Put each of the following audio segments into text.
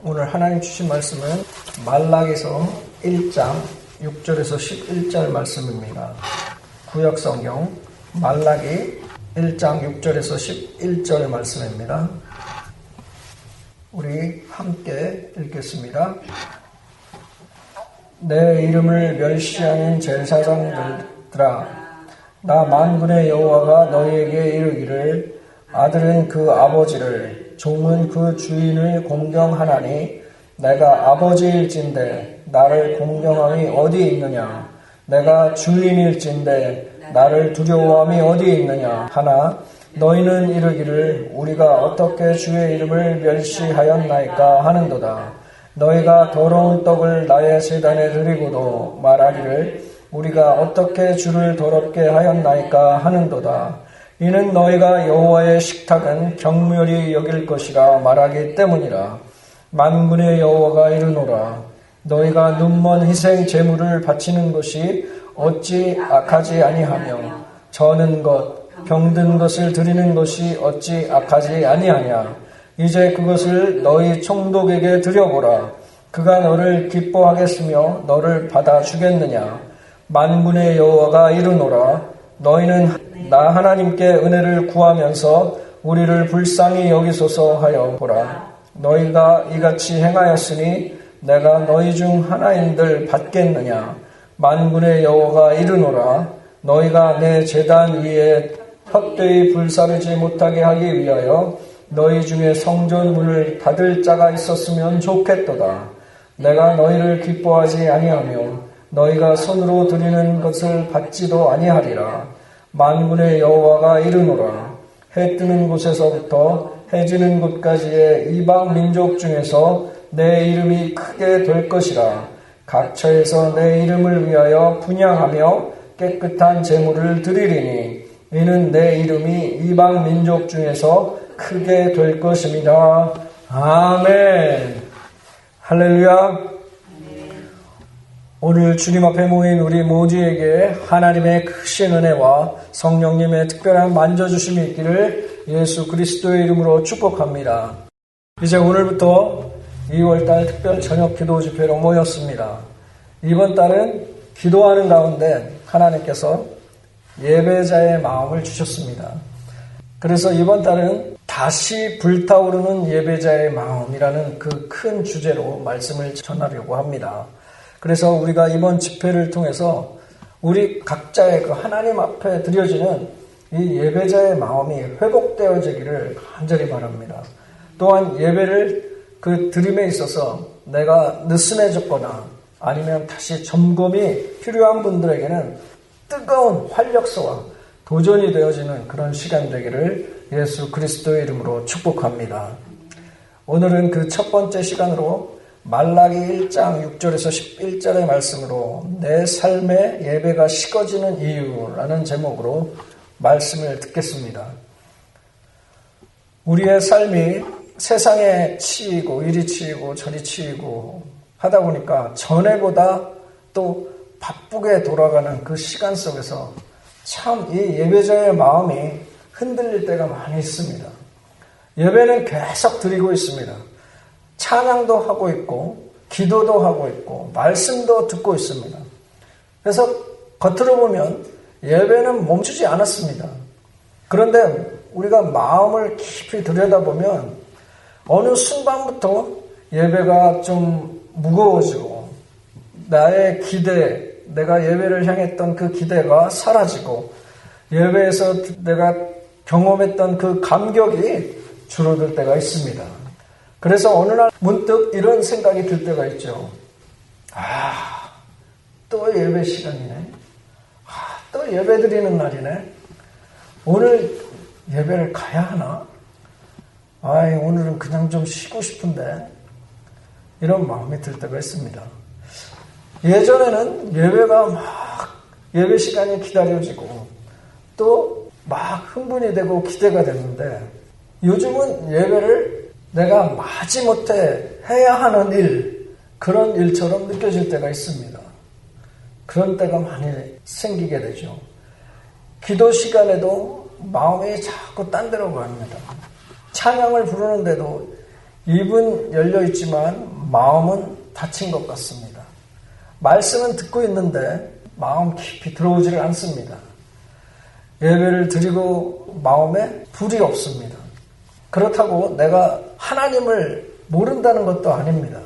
오늘 하나님 주신 말씀은 말라기서 1장 6절에서 11절 말씀입니다. 구역성경 말라기 1장 6절에서 11절 말씀입니다. 우리 함께 읽겠습니다. 내 이름을 멸시하는 제사장들아, 나 만군의 여호와가 너희에게 이르기를 아들은 그 아버지를 종은 그 주인을 공경하나니 내가 아버지일진데 나를 공경함이 어디 있느냐, 내가 주인일진데 나를 두려워함이 어디 있느냐 하나 너희는 이르기를 우리가 어떻게 주의 이름을 멸시하였나이까 하는도다. 너희가 더러운 떡을 나의 제단에 드리고도 말하기를 우리가 어떻게 주를 더럽게 하였나이까 하는도다. 이는 너희가 여호와의 식탁은 경멸히 여길 것이라 말하기 때문이라. 만군의 여호와가 이르노라. 너희가 눈먼 희생 제물을 바치는 것이 어찌 악하지 아니하며 저는 것, 병든 것을 드리는 것이 어찌 악하지 아니하냐. 이제 그것을 너희 총독에게 드려보라. 그가 너를 기뻐하겠으며 너를 받아주겠느냐. 만군의 여호와가 이르노라. 너희는 나 하나님께 은혜를 구하면서 우리를 불쌍히 여기소서 하여 보라. 너희가 이같이 행하였으니 내가 너희 중 하나인들 받겠느냐. 만군의 여호와가 이르노라. 너희가 내 제단 위에 헛되이 불사르지 못하게 하기 위하여 너희 중에 성전 문을 닫을 자가 있었으면 좋겠도다. 내가 너희를 기뻐하지 아니하며 너희가 손으로 드리는 것을 받지도 아니하리라. 만군의 여호와가 이르노라. 해 뜨는 곳에서부터 해 지는 곳까지의 이방 민족 중에서 내 이름이 크게 될 것이라. 각처에서 내 이름을 위하여 분향하며 깨끗한 제물을 드리리니 이는 내 이름이 이방 민족 중에서 크게 될 것입니다. 아멘. 할렐루야. 오늘 주님 앞에 모인 우리 모두에게 하나님의 크신 은혜와 성령님의 특별한 만져주심이 있기를 예수 그리스도의 이름으로 축복합니다. 이제 오늘부터 2월달 특별 저녁 기도 집회로 모였습니다. 이번 달은 기도하는 가운데 하나님께서 예배자의 마음을 주셨습니다. 그래서 이번 달은 다시 불타오르는 예배자의 마음이라는 그 큰 주제로 말씀을 전하려고 합니다. 그래서 우리가 이번 집회를 통해서 우리 각자의 그 하나님 앞에 드려지는 이 예배자의 마음이 회복되어지기를 간절히 바랍니다. 또한 예배를 그 드림에 있어서 내가 느슨해졌거나 아니면 다시 점검이 필요한 분들에게는 뜨거운 활력소와 도전이 되어지는 그런 시간 되기를 예수 그리스도의 이름으로 축복합니다. 오늘은 그 첫 번째 시간으로 말라기 1장 6절에서 11절의 말씀으로 내 삶의 예배가 식어지는 이유라는 제목으로 말씀을 듣겠습니다. 우리의 삶이 세상에 치이고 이리 치이고 저리 치이고 하다 보니까 전에보다 또 바쁘게 돌아가는 그 시간 속에서 참 이 예배자의 마음이 흔들릴 때가 많이 있습니다. 예배는 계속 드리고 있습니다. 찬양도 하고 있고 기도도 하고 있고 말씀도 듣고 있습니다. 그래서 겉으로 보면 예배는 멈추지 않았습니다. 그런데 우리가 마음을 깊이 들여다보면 어느 순간부터 예배가 좀 무거워지고 나의 기대, 내가 예배를 향했던 그 기대가 사라지고 예배에서 내가 경험했던 그 감격이 줄어들 때가 있습니다. 그래서 어느 날 문득 이런 생각이 들 때가 있죠. 또 예배 시간이네. 또 예배 드리는 날이네. 오늘 예배를 가야 하나? 오늘은 그냥 좀 쉬고 싶은데. 이런 마음이 들 때가 있습니다. 예전에는 예배가 예배 시간이 기다려지고 또 막 흥분이 되고 기대가 됐는데 요즘은 예배를 내가 마지못해 해야 하는 일, 그런 일처럼 느껴질 때가 있습니다. 그런 때가 많이 생기게 되죠. 기도 시간에도 마음이 자꾸 딴 데로 갑니다. 찬양을 부르는데도 입은 열려있지만 마음은 닫힌 것 같습니다. 말씀은 듣고 있는데 마음 깊이 들어오지를 않습니다. 예배를 드리고 마음에 불이 없습니다. 그렇다고 내가 하나님을 모른다는 것도 아닙니다.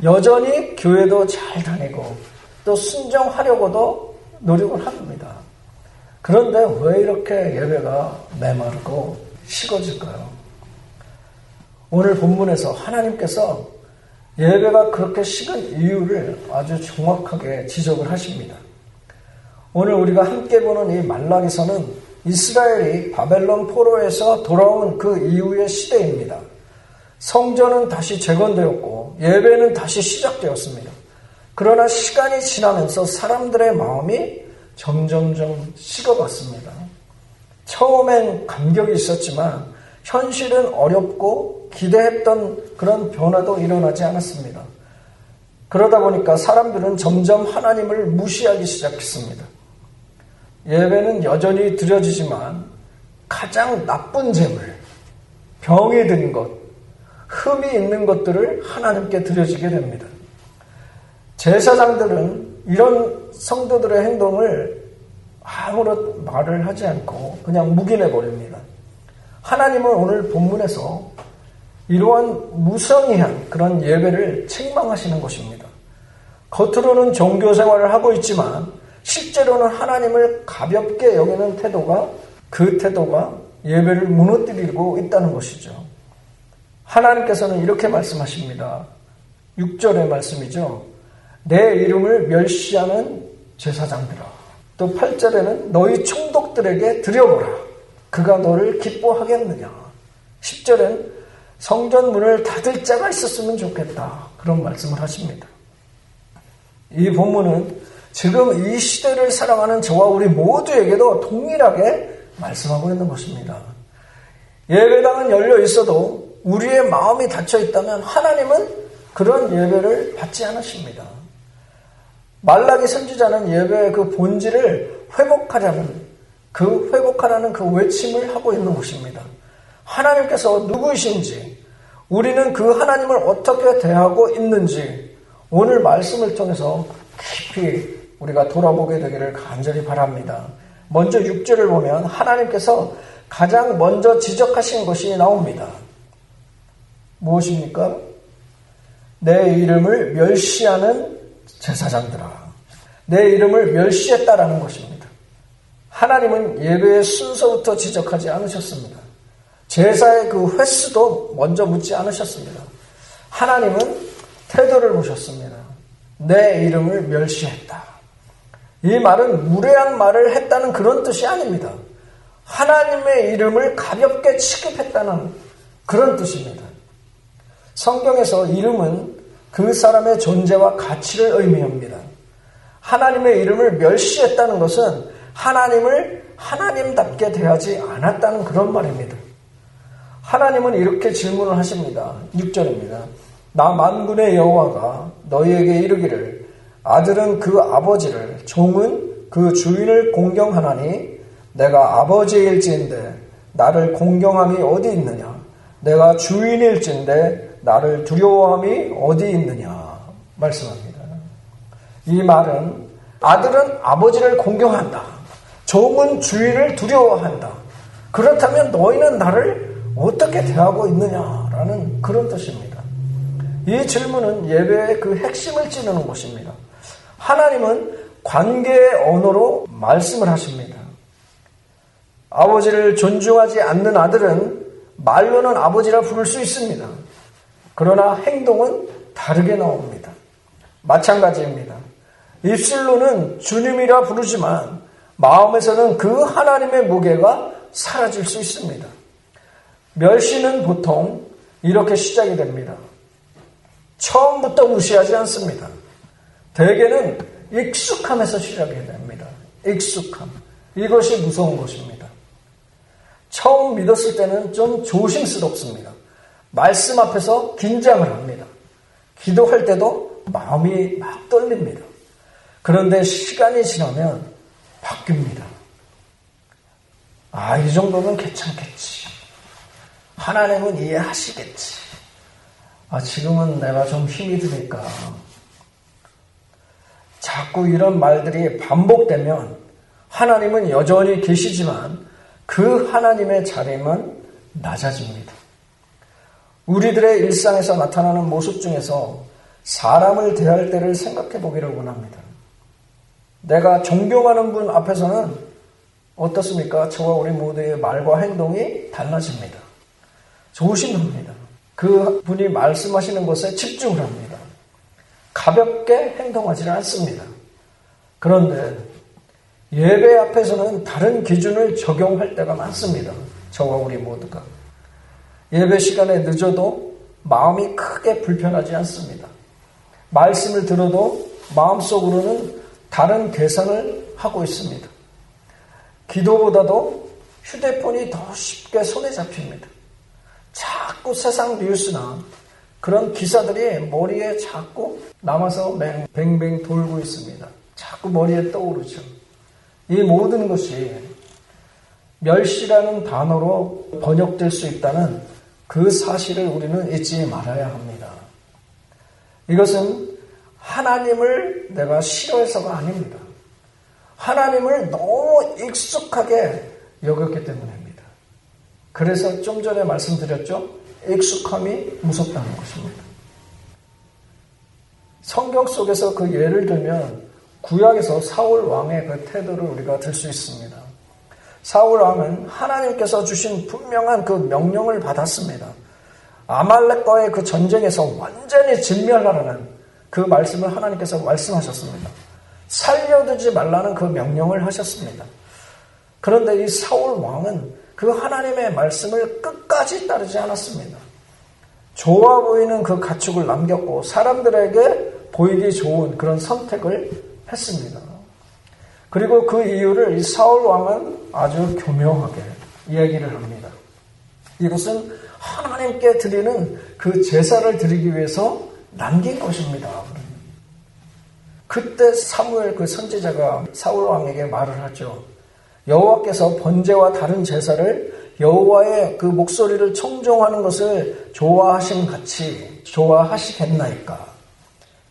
여전히 교회도 잘 다니고 또 순종하려고도 노력을 합니다. 그런데 왜 이렇게 예배가 메마르고 식어질까요? 오늘 본문에서 하나님께서 예배가 그렇게 식은 이유를 아주 정확하게 지적을 하십니다. 오늘 우리가 함께 보는 이 말라기서는 이스라엘이 바벨론 포로에서 돌아온 그 이후의 시대입니다. 성전은 다시 재건되었고 예배는 다시 시작되었습니다. 그러나 시간이 지나면서 사람들의 마음이 점점점 식어갔습니다. 처음엔 감격이 있었지만 현실은 어렵고 기대했던 그런 변화도 일어나지 않았습니다. 그러다 보니까 사람들은 점점 하나님을 무시하기 시작했습니다. 예배는 여전히 드려지지만 가장 나쁜 재물, 병이 든 것, 흠이 있는 것들을 하나님께 드려지게 됩니다. 제사장들은 이런 성도들의 행동을 아무런 말을 하지 않고 그냥 묵인해 버립니다. 하나님은 오늘 본문에서 이러한 무성의한 그런 예배를 책망하시는 것입니다. 겉으로는 종교 생활을 하고 있지만 실제로는 하나님을 가볍게 여기는 태도가 그 태도가 예배를 무너뜨리고 있다는 것이죠. 하나님께서는 이렇게 말씀하십니다. 6절의 말씀이죠. 내 이름을 멸시하는 제사장들아. 또 8절에는 너희 총독들에게 드려보라. 그가 너를 기뻐하겠느냐. 10절엔 성전 문을 닫을 자가 있었으면 좋겠다. 그런 말씀을 하십니다. 이 본문은 지금 이 시대를 살아가는 저와 우리 모두에게도 동일하게 말씀하고 있는 것입니다. 예배당은 열려 있어도 우리의 마음이 닫혀 있다면 하나님은 그런 예배를 받지 않으십니다. 말라기 선지자는 예배의 그 본질을 회복하라는 그 외침을 하고 있는 것입니다. 하나님께서 누구이신지, 우리는 그 하나님을 어떻게 대하고 있는지 오늘 말씀을 통해서 깊이 우리가 돌아보게 되기를 간절히 바랍니다. 먼저 6절을 보면 하나님께서 가장 먼저 지적하신 것이 나옵니다. 무엇입니까? 내 이름을 멸시하는 제사장들아. 내 이름을 멸시했다라는 것입니다. 하나님은 예배의 순서부터 지적하지 않으셨습니다. 제사의 그 횟수도 먼저 묻지 않으셨습니다. 하나님은 태도를 보셨습니다. 내 이름을 멸시했다. 이 말은 무례한 말을 했다는 그런 뜻이 아닙니다. 하나님의 이름을 가볍게 취급했다는 그런 뜻입니다. 성경에서 이름은 그 사람의 존재와 가치를 의미합니다. 하나님의 이름을 멸시했다는 것은 하나님을 하나님답게 대하지 않았다는 그런 말입니다. 하나님은 이렇게 질문을 하십니다. 6절입니다. 나 만군의 여호와가 너희에게 이르기를 아들은 그 아버지를 종은 그 주인을 공경하나니 내가 아버지일진데 나를 공경함이 어디 있느냐. 내가 주인일진데 나를 두려워함이 어디 있느냐 말씀합니다. 이 말은 아들은 아버지를 공경한다. 종은 주인을 두려워한다. 그렇다면 너희는 나를 어떻게 대하고 있느냐라는 그런 뜻입니다. 이 질문은 예배의 그 핵심을 찌르는 것입니다. 하나님은 관계의 언어로 말씀을 하십니다. 아버지를 존중하지 않는 아들은 말로는 아버지라 부를 수 있습니다. 그러나 행동은 다르게 나옵니다. 마찬가지입니다. 입술로는 주님이라 부르지만 마음에서는 그 하나님의 무게가 사라질 수 있습니다. 멸시는 보통 이렇게 시작이 됩니다. 처음부터 무시하지 않습니다. 대개는 익숙함에서 시작이 됩니다. 익숙함. 이것이 무서운 것입니다. 처음 믿었을 때는 좀 조심스럽습니다. 말씀 앞에서 긴장을 합니다. 기도할 때도 마음이 막 떨립니다. 그런데 시간이 지나면 바뀝니다. 이 정도면 괜찮겠지. 하나님은 이해하시겠지. 지금은 내가 좀 힘이 드니까. 자꾸 이런 말들이 반복되면 하나님은 여전히 계시지만 그 하나님의 자리만 낮아집니다. 우리들의 일상에서 나타나는 모습 중에서 사람을 대할 때를 생각해 보기를 원합니다. 내가 존경하는 분 앞에서는 어떻습니까? 저와 우리 모두의 말과 행동이 달라집니다. 조심합니다. 그 분이 말씀하시는 것에 집중을 합니다. 가볍게 행동하지는 않습니다. 그런데 예배 앞에서는 다른 기준을 적용할 때가 많습니다. 저와 우리 모두가. 예배 시간에 늦어도 마음이 크게 불편하지 않습니다. 말씀을 들어도 마음속으로는 다른 계산을 하고 있습니다. 기도보다도 휴대폰이 더 쉽게 손에 잡힙니다. 자꾸 세상 뉴스나 그런 기사들이 머리에 자꾸 남아서 뱅뱅 돌고 있습니다. 자꾸 머리에 떠오르죠. 이 모든 것이 멸시라는 단어로 번역될 수 있다는 그 사실을 우리는 잊지 말아야 합니다. 이것은 하나님을 내가 싫어해서가 아닙니다. 하나님을 너무 익숙하게 여겼기 때문입니다. 그래서 좀 전에 말씀드렸죠. 익숙함이 무섭다는 것입니다. 성경 속에서 그 예를 들면 구약에서 사울 왕의 그 태도를 우리가 들 수 있습니다. 사울 왕은 하나님께서 주신 분명한 그 명령을 받았습니다. 아말렉과의 그 전쟁에서 완전히 진멸하라는 그 말씀을 하나님께서 말씀하셨습니다. 살려두지 말라는 그 명령을 하셨습니다. 그런데 이 사울 왕은 그 하나님의 말씀을 끝까지 따르지 않았습니다. 좋아 보이는 그 가축을 남겼고 사람들에게 보이기 좋은 그런 선택을 했습니다. 그리고 그 이유를 이 사울 왕은 아주 교묘하게 이야기를 합니다. 이것은 하나님께 드리는 그 제사를 드리기 위해서 남긴 것입니다. 그때 사무엘 그 선지자가 사울 왕에게 말을 하죠. 여호와께서 번제와 다른 제사를 여호와의 그 목소리를 청종하는 것을 좋아하심 같이 좋아하시겠나이까.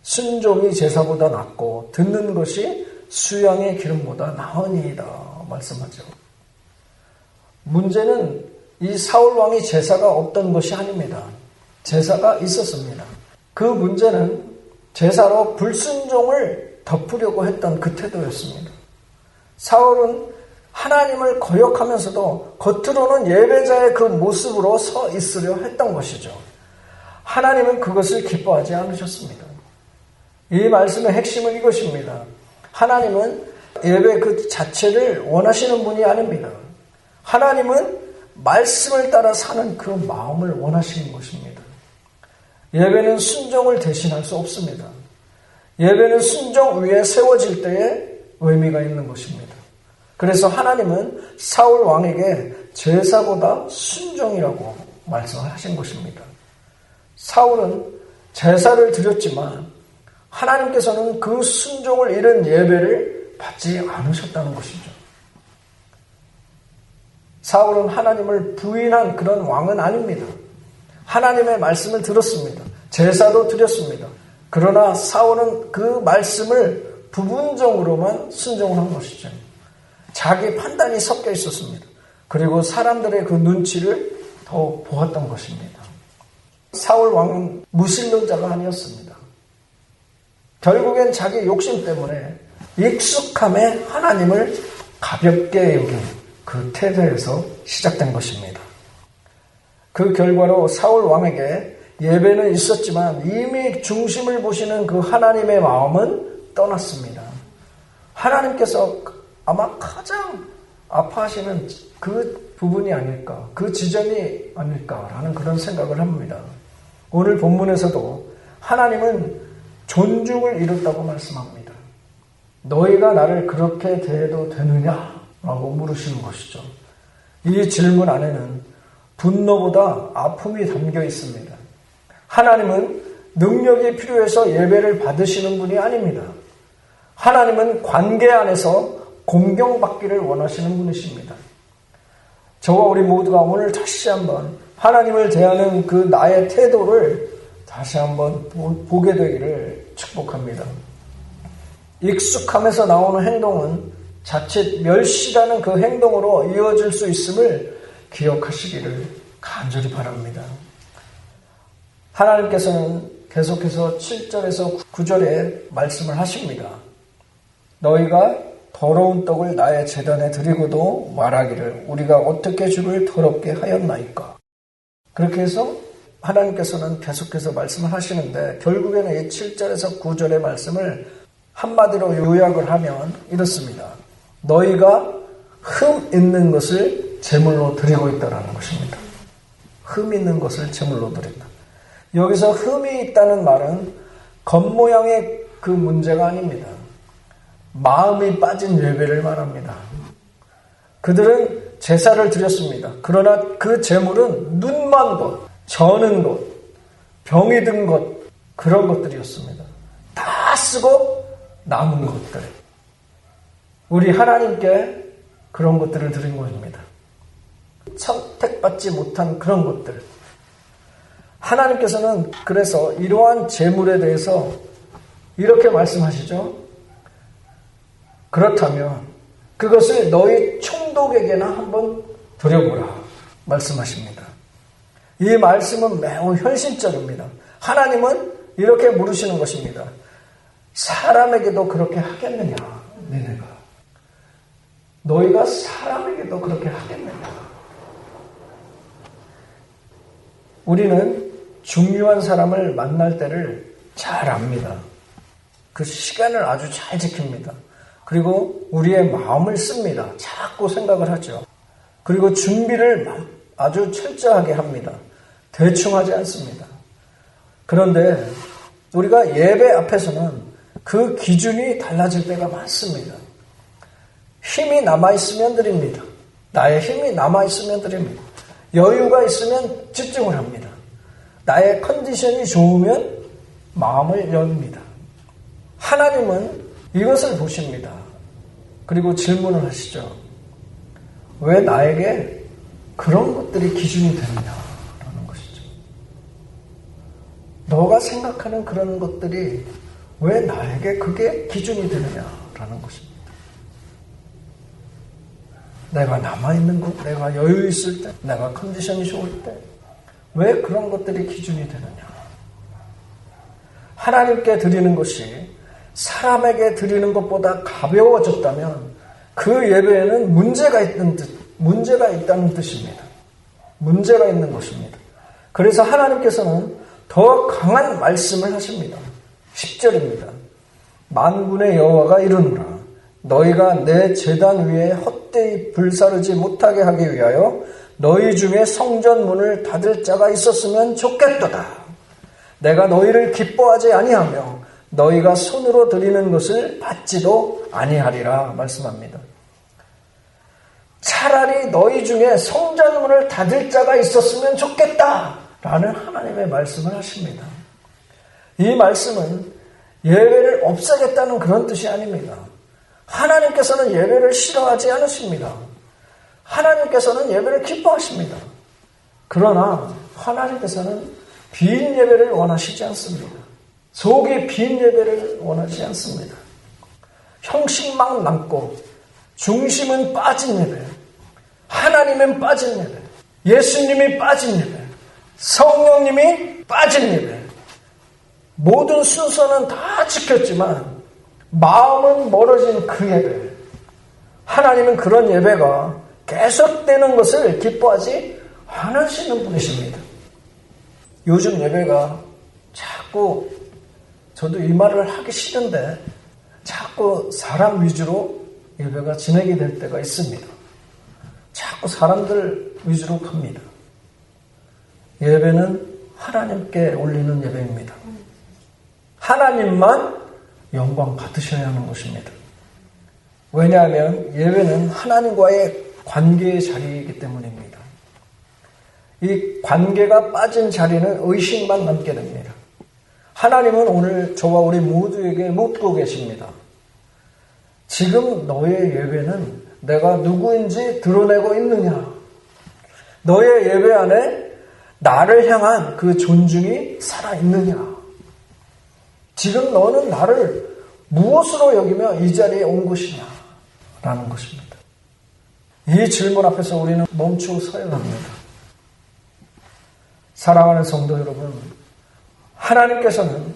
순종이 제사보다 낫고 듣는 것이 수양의 기름보다 나으니이다 말씀하죠. 문제는 이 사울 왕이 제사가 없던 것이 아닙니다. 제사가 있었습니다. 그 문제는 제사로 불순종을 덮으려고 했던 그 태도였습니다. 사울은 하나님을 거역하면서도 겉으로는 예배자의 그 모습으로 서 있으려 했던 것이죠. 하나님은 그것을 기뻐하지 않으셨습니다. 이 말씀의 핵심은 이것입니다. 하나님은 예배 그 자체를 원하시는 분이 아닙니다. 하나님은 말씀을 따라 사는 그 마음을 원하시는 것입니다. 예배는 순종을 대신할 수 없습니다. 예배는 순종 위에 세워질 때에 의미가 있는 것입니다. 그래서 하나님은 사울 왕에게 제사보다 순종이라고 말씀을 하신 것입니다. 사울은 제사를 드렸지만 하나님께서는 그 순종을 잃은 예배를 받지 않으셨다는 것이죠. 사울은 하나님을 부인한 그런 왕은 아닙니다. 하나님의 말씀을 들었습니다. 제사도 드렸습니다. 그러나 사울은 그 말씀을 부분적으로만 순종을 한 것이죠. 자기 판단이 섞여 있었습니다. 그리고 사람들의 그 눈치를 더 보았던 것입니다. 사울 왕은 무신론자가 아니었습니다. 결국엔 자기 욕심 때문에 익숙함에 하나님을 가볍게 여긴 그 태도에서 시작된 것입니다. 그 결과로 사울 왕에게 예배는 있었지만 이미 중심을 보시는 그 하나님의 마음은 떠났습니다. 하나님께서 아마 가장 아파하시는 그 부분이 아닐까, 그 지점이 아닐까라는 그런 생각을 합니다. 오늘 본문에서도 하나님은 존중을 이뤘다고 말씀합니다. 너희가 나를 그렇게 대해도 되느냐라고 물으시는 것이죠. 이 질문 안에는 분노보다 아픔이 담겨 있습니다. 하나님은 능력이 필요해서 예배를 받으시는 분이 아닙니다. 하나님은 관계 안에서 공경받기를 원하시는 분이십니다. 저와 우리 모두가 오늘 다시 한번 하나님을 대하는 그 나의 태도를 다시 한번 보게 되기를 축복합니다. 익숙함에서 나오는 행동은 자칫 멸시라는 그 행동으로 이어질 수 있음을 기억하시기를 간절히 바랍니다. 하나님께서는 계속해서 7절에서 9절에 말씀을 하십니다. 너희가 더러운 떡을 나의 제단에 드리고도 말하기를 우리가 어떻게 주를 더럽게 하였나이까. 그렇게 해서 하나님께서는 계속해서 말씀을 하시는데 결국에는 이 7절에서 9절의 말씀을 한마디로 요약을 하면 이렇습니다. 너희가 흠 있는 것을 제물로 드리고 있다는 것입니다. 흠 있는 것을 제물로 드린다. 여기서 흠이 있다는 말은 겉모양의 그 문제가 아닙니다. 마음이 빠진 예배를 말합니다. 그들은 제사를 드렸습니다. 그러나 그 제물은 눈먼 것, 저는 것, 병이 든 것, 그런 것들이었습니다. 다 쓰고 남은 것들. 우리 하나님께 그런 것들을 드린 것입니다. 선택받지 못한 그런 것들. 하나님께서는 그래서 이러한 제물에 대해서 이렇게 말씀하시죠. 그렇다면 그것을 너희 총독에게나 한번 드려보라 말씀하십니다. 이 말씀은 매우 현실적입니다. 하나님은 이렇게 물으시는 것입니다. 사람에게도 그렇게 하겠느냐? 너희가. 너희가 사람에게도 그렇게 하겠느냐? 우리는 중요한 사람을 만날 때를 잘 압니다. 그 시간을 아주 잘 지킵니다. 그리고 우리의 마음을 씁니다. 자꾸 생각을 하죠. 그리고 준비를 아주 철저하게 합니다. 대충 하지 않습니다. 그런데 우리가 예배 앞에서는 그 기준이 달라질 때가 많습니다. 힘이 남아있으면 드립니다. 나의 힘이 남아있으면 드립니다. 여유가 있으면 집중을 합니다. 나의 컨디션이 좋으면 마음을 엽니다. 하나님은 이것을 보십니다. 그리고 질문을 하시죠. 왜 나에게 그런 것들이 기준이 되느냐라는 것이죠. 너가 생각하는 그런 것들이 왜 나에게 그게 기준이 되느냐라는 것입니다. 내가 남아있는 것, 내가 여유 있을 때, 내가 컨디션이 좋을 때, 왜 그런 것들이 기준이 되느냐. 하나님께 드리는 것이 사람에게 드리는 것보다 가벼워졌다면 그 예배에는 문제가 있다는 뜻입니다. 문제가 있는 것입니다. 그래서 하나님께서는 더 강한 말씀을 하십니다. 10절입니다. 만군의 여호와가 이르노라. 너희가 내 제단 위에 헛되이 불사르지 못하게 하기 위하여 너희 중에 성전 문을 닫을 자가 있었으면 좋겠도다. 내가 너희를 기뻐하지 아니하며 너희가 손으로 드리는 것을 받지도 아니하리라 말씀합니다. 차라리 너희 중에 성전 문을 닫을 자가 있었으면 좋겠다라는 하나님의 말씀을 하십니다. 이 말씀은 예배를 없애겠다는 그런 뜻이 아닙니다. 하나님께서는 예배를 싫어하지 않으십니다. 하나님께서는 예배를 기뻐하십니다. 그러나 하나님께서는 빈 예배를 원하시지 않습니다. 속이 빈 예배를 원하지 않습니다. 형식만 남고 중심은 빠진 예배, 하나님은 빠진 예배, 예수님이 빠진 예배, 성령님이 빠진 예배, 모든 순서는 다 지켰지만 마음은 멀어진 그 예배. 하나님은 그런 예배가 계속되는 것을 기뻐하지 않으시는 분이십니다. 요즘 예배가 자꾸, 저도 이 말을 하기 싫은데 자꾸 사람 위주로 예배가 진행이 될 때가 있습니다. 자꾸 사람들 위주로 갑니다. 예배는 하나님께 올리는 예배입니다. 하나님만 영광 받으셔야 하는 것입니다. 왜냐하면 예배는 하나님과의 관계의 자리이기 때문입니다. 이 관계가 빠진 자리는 의식만 남게 됩니다. 하나님은 오늘 저와 우리 모두에게 묻고 계십니다. 지금 너의 예배는 내가 누구인지 드러내고 있느냐? 너의 예배 안에 나를 향한 그 존중이 살아있느냐? 지금 너는 나를 무엇으로 여기며 이 자리에 온 것이냐? 라는 것입니다. 이 질문 앞에서 우리는 멈추고 서야 합니다. 사랑하는 성도 여러분, 하나님께서는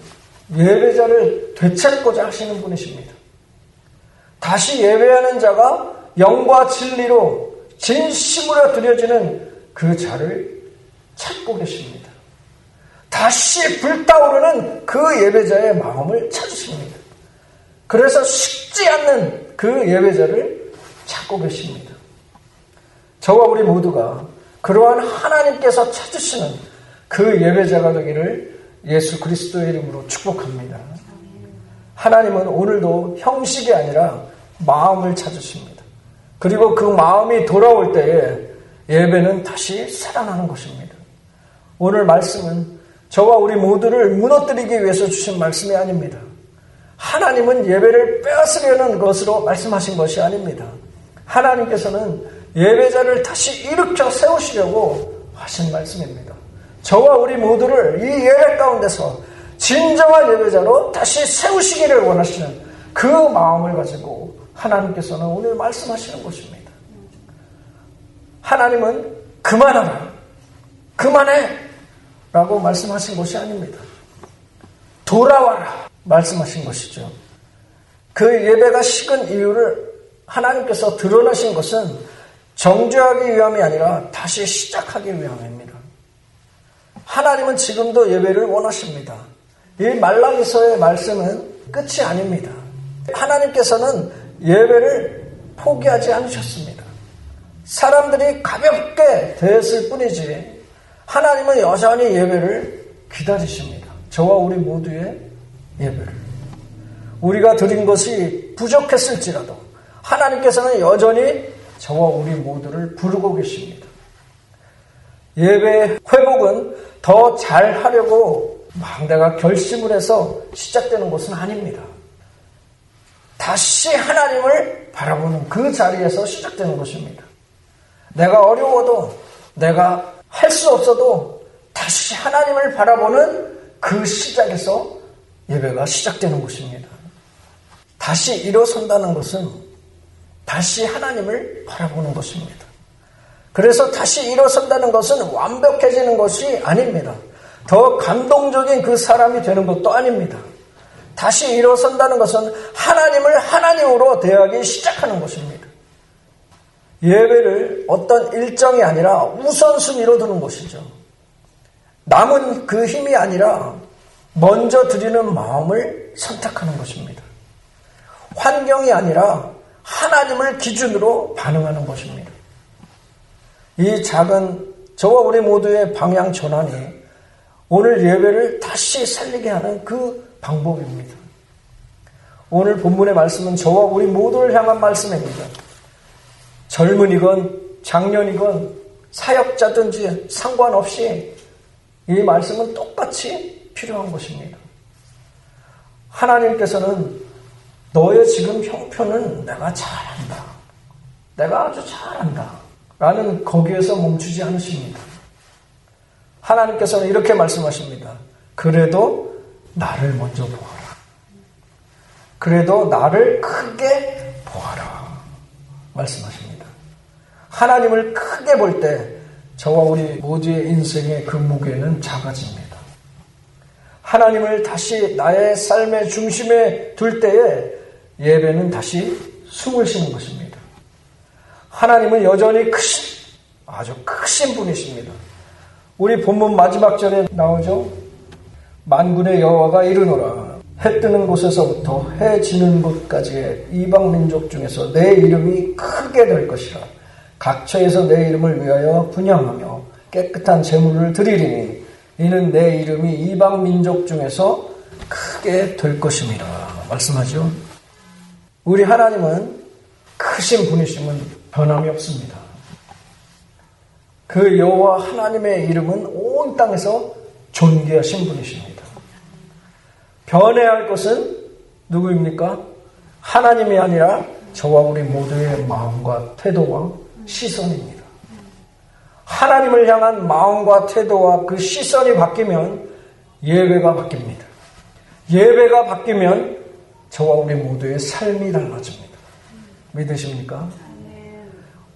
예배자를 되찾고자 하시는 분이십니다. 다시 예배하는 자가 영과 진리로 진심으로 드려지는 그 자를 찾고 계십니다. 다시 불타오르는 그 예배자의 마음을 찾으십니다. 그래서 식지 않는 그 예배자를 찾고 계십니다. 저와 우리 모두가 그러한 하나님께서 찾으시는 그 예배자가 되기를 예수 그리스도의 이름으로 축복합니다. 하나님은 오늘도 형식이 아니라 마음을 찾으십니다. 그리고 그 마음이 돌아올 때에 예배는 다시 살아나는 것입니다. 오늘 말씀은 저와 우리 모두를 무너뜨리기 위해서 주신 말씀이 아닙니다. 하나님은 예배를 빼앗으려는 것으로 말씀하신 것이 아닙니다. 하나님께서는 예배자를 다시 일으켜 세우시려고 하신 말씀입니다. 저와 우리 모두를 이 예배 가운데서 진정한 예배자로 다시 세우시기를 원하시는 그 마음을 가지고 하나님께서는 오늘 말씀하시는 것입니다. 하나님은 그만하라, 그만해 라고 말씀하신 것이 아닙니다. 돌아와라 말씀하신 것이죠. 그 예배가 식은 이유를 하나님께서 드러나신 것은 정죄하기 위함이 아니라 다시 시작하기 위함입니다. 하나님은 지금도 예배를 원하십니다. 이 말라기서의 말씀은 끝이 아닙니다. 하나님께서는 예배를 포기하지 않으셨습니다. 사람들이 가볍게 대했을 뿐이지 하나님은 여전히 예배를 기다리십니다. 저와 우리 모두의 예배를. 우리가 드린 것이 부족했을지라도 하나님께서는 여전히 저와 우리 모두를 부르고 계십니다. 예배의 회복은 더 잘하려고 막 내가 결심을 해서 시작되는 것은 아닙니다. 다시 하나님을 바라보는 그 자리에서 시작되는 것입니다. 내가 어려워도 내가 할 수 없어도 다시 하나님을 바라보는 그 시작에서 예배가 시작되는 것입니다. 다시 일어선다는 것은 다시 하나님을 바라보는 것입니다. 그래서 다시 일어선다는 것은 완벽해지는 것이 아닙니다. 더 감동적인 그 사람이 되는 것도 아닙니다. 다시 일어선다는 것은 하나님을 하나님으로 대하기 시작하는 것입니다. 예배를 어떤 일정이 아니라 우선순위로 두는 것이죠. 남은 그 힘이 아니라 먼저 드리는 마음을 선택하는 것입니다. 환경이 아니라 하나님을 기준으로 반응하는 것입니다. 이 작은 저와 우리 모두의 방향 전환이 오늘 예배를 다시 살리게 하는 그 방법입니다. 오늘 본문의 말씀은 저와 우리 모두를 향한 말씀입니다. 젊은이건 장년이건 사역자든지 상관없이 이 말씀은 똑같이 필요한 것입니다. 하나님께서는 너의 지금 형편은 내가 잘한다, 내가 아주 잘한다 라는 거기에서 멈추지 않으십니다. 하나님께서는 이렇게 말씀하십니다. 그래도 나를 먼저 보아라. 그래도 나를 크게 보아라 말씀하십니다. 하나님을 크게 볼 때 저와 우리 모두의 인생의 그 무게는 작아집니다. 하나님을 다시 나의 삶의 중심에 둘 때에 예배는 다시 숨을 쉬는 것입니다. 하나님은 여전히 아주 크신 분이십니다. 우리 본문 마지막 절에 나오죠. 만군의 여호와가 이르노라. 해 뜨는 곳에서부터 해 지는 곳까지의 이방 민족 중에서 내 이름이 크게 될 것이라. 각처에서 내 이름을 위하여 분향하며 깨끗한 제물을 드리리니 이는 내 이름이 이방 민족 중에서 크게 될 것임이라 말씀하죠. 우리 하나님은 크신 분이심은 변함이 없습니다. 그 여호와 하나님의 이름은 온 땅에서 존귀하신 분이십니다. 변해야 할 것은 누구입니까? 하나님이 아니라 저와 우리 모두의 마음과 태도와 시선입니다. 하나님을 향한 마음과 태도와 그 시선이 바뀌면 예배가 바뀝니다. 예배가 바뀌면 저와 우리 모두의 삶이 달라집니다. 믿으십니까?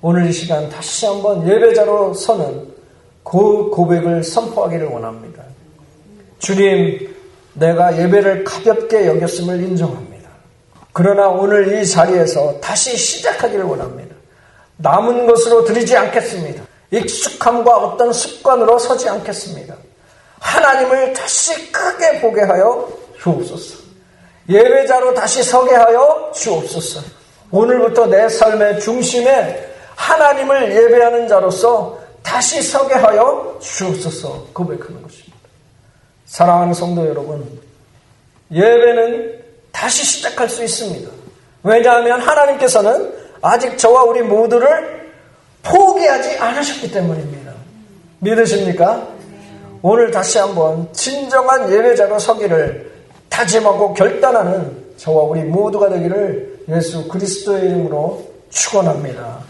오늘 이 시간 다시 한번 예배자로 서는 그 고백을 선포하기를 원합니다. 주님, 내가 예배를 가볍게 여겼음을 인정합니다. 그러나 오늘 이 자리에서 다시 시작하기를 원합니다. 남은 것으로 드리지 않겠습니다. 익숙함과 어떤 습관으로 서지 않겠습니다. 하나님을 다시 크게 보게 하여 주옵소서. 예배자로 다시 서게 하여 주옵소서. 오늘부터 내 삶의 중심에 하나님을 예배하는 자로서 다시 서게 하여 주옵소서 고백하는 것입니다. 사랑하는 성도 여러분, 예배는 다시 시작할 수 있습니다. 왜냐하면 하나님께서는 아직 저와 우리 모두를 포기하지 않으셨기 때문입니다. 믿으십니까? 오늘 다시 한번 진정한 예배자로 서기를 다짐하고 결단하는 저와 우리 모두가 되기를 예수 그리스도의 이름으로 축원합니다.